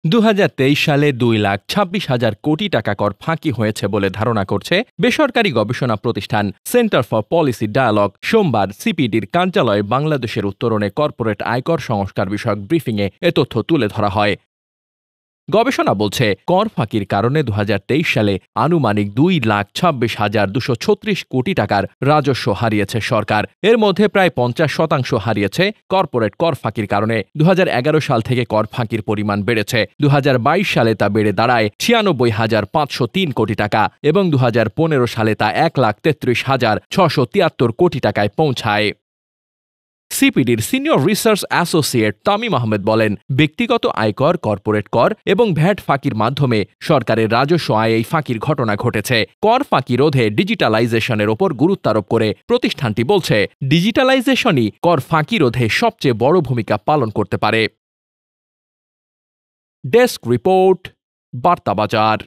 2023 সালে 2,26,000 কোটি টাকা কর ফাঁকি হয়েছে বলে ধারণা করছে বেসরকারি গবেষণা প্রতিষ্ঠান সেন্টার ফর পলিসি ডায়ালগ। সোমবার সিপিডির কার্যালয়ে বাংলাদেশের উত্তরণে কর্পোরেট আয়কর সংস্কার বিষয়ক ব্রিফিংয়ে এ তথ্য তুলে ধরা হয়। গবেষণা বলছে, কর ফাঁকির কারণে 2023 সালে আনুমানিক 2,26,236 কোটি টাকার রাজস্ব হারিয়েছে সরকার। এর মধ্যে প্রায় 50% হারিয়েছে কর্পোরেট কর ফাঁকির কারণে। 2011 সাল থেকে কর ফাঁকির পরিমাণ বেড়েছে। 2022 সালে তা বেড়ে দাঁড়ায় 96,503 কোটি টাকা এবং 2015 সালে তা 1,33,673 কোটি টাকায় পৌঁছায়। সিপিডির senior research associate Tamim Ahmed বলেন, ব্যক্তিগত আয়কর, কর্পোরেট কর এবং ভ্যাট ফাঁকির মাধ্যমে সরকারের রাজস্ব আয়ে এই ফাঁকির ঘটনা ঘটেছে। কর ফাঁকি রোধে ডিজিটালাইজেশনের ওপর গুরুত্ব আরোপ করে প্রতিষ্ঠানটি বলছে, ডিজিটালাইজেশনই কর ফাঁকি রোধে সবচেয়ে বড় ভূমিকা পালন করতে পারে। ডেস্ক রিপোর্ট, বার্তা বাজার।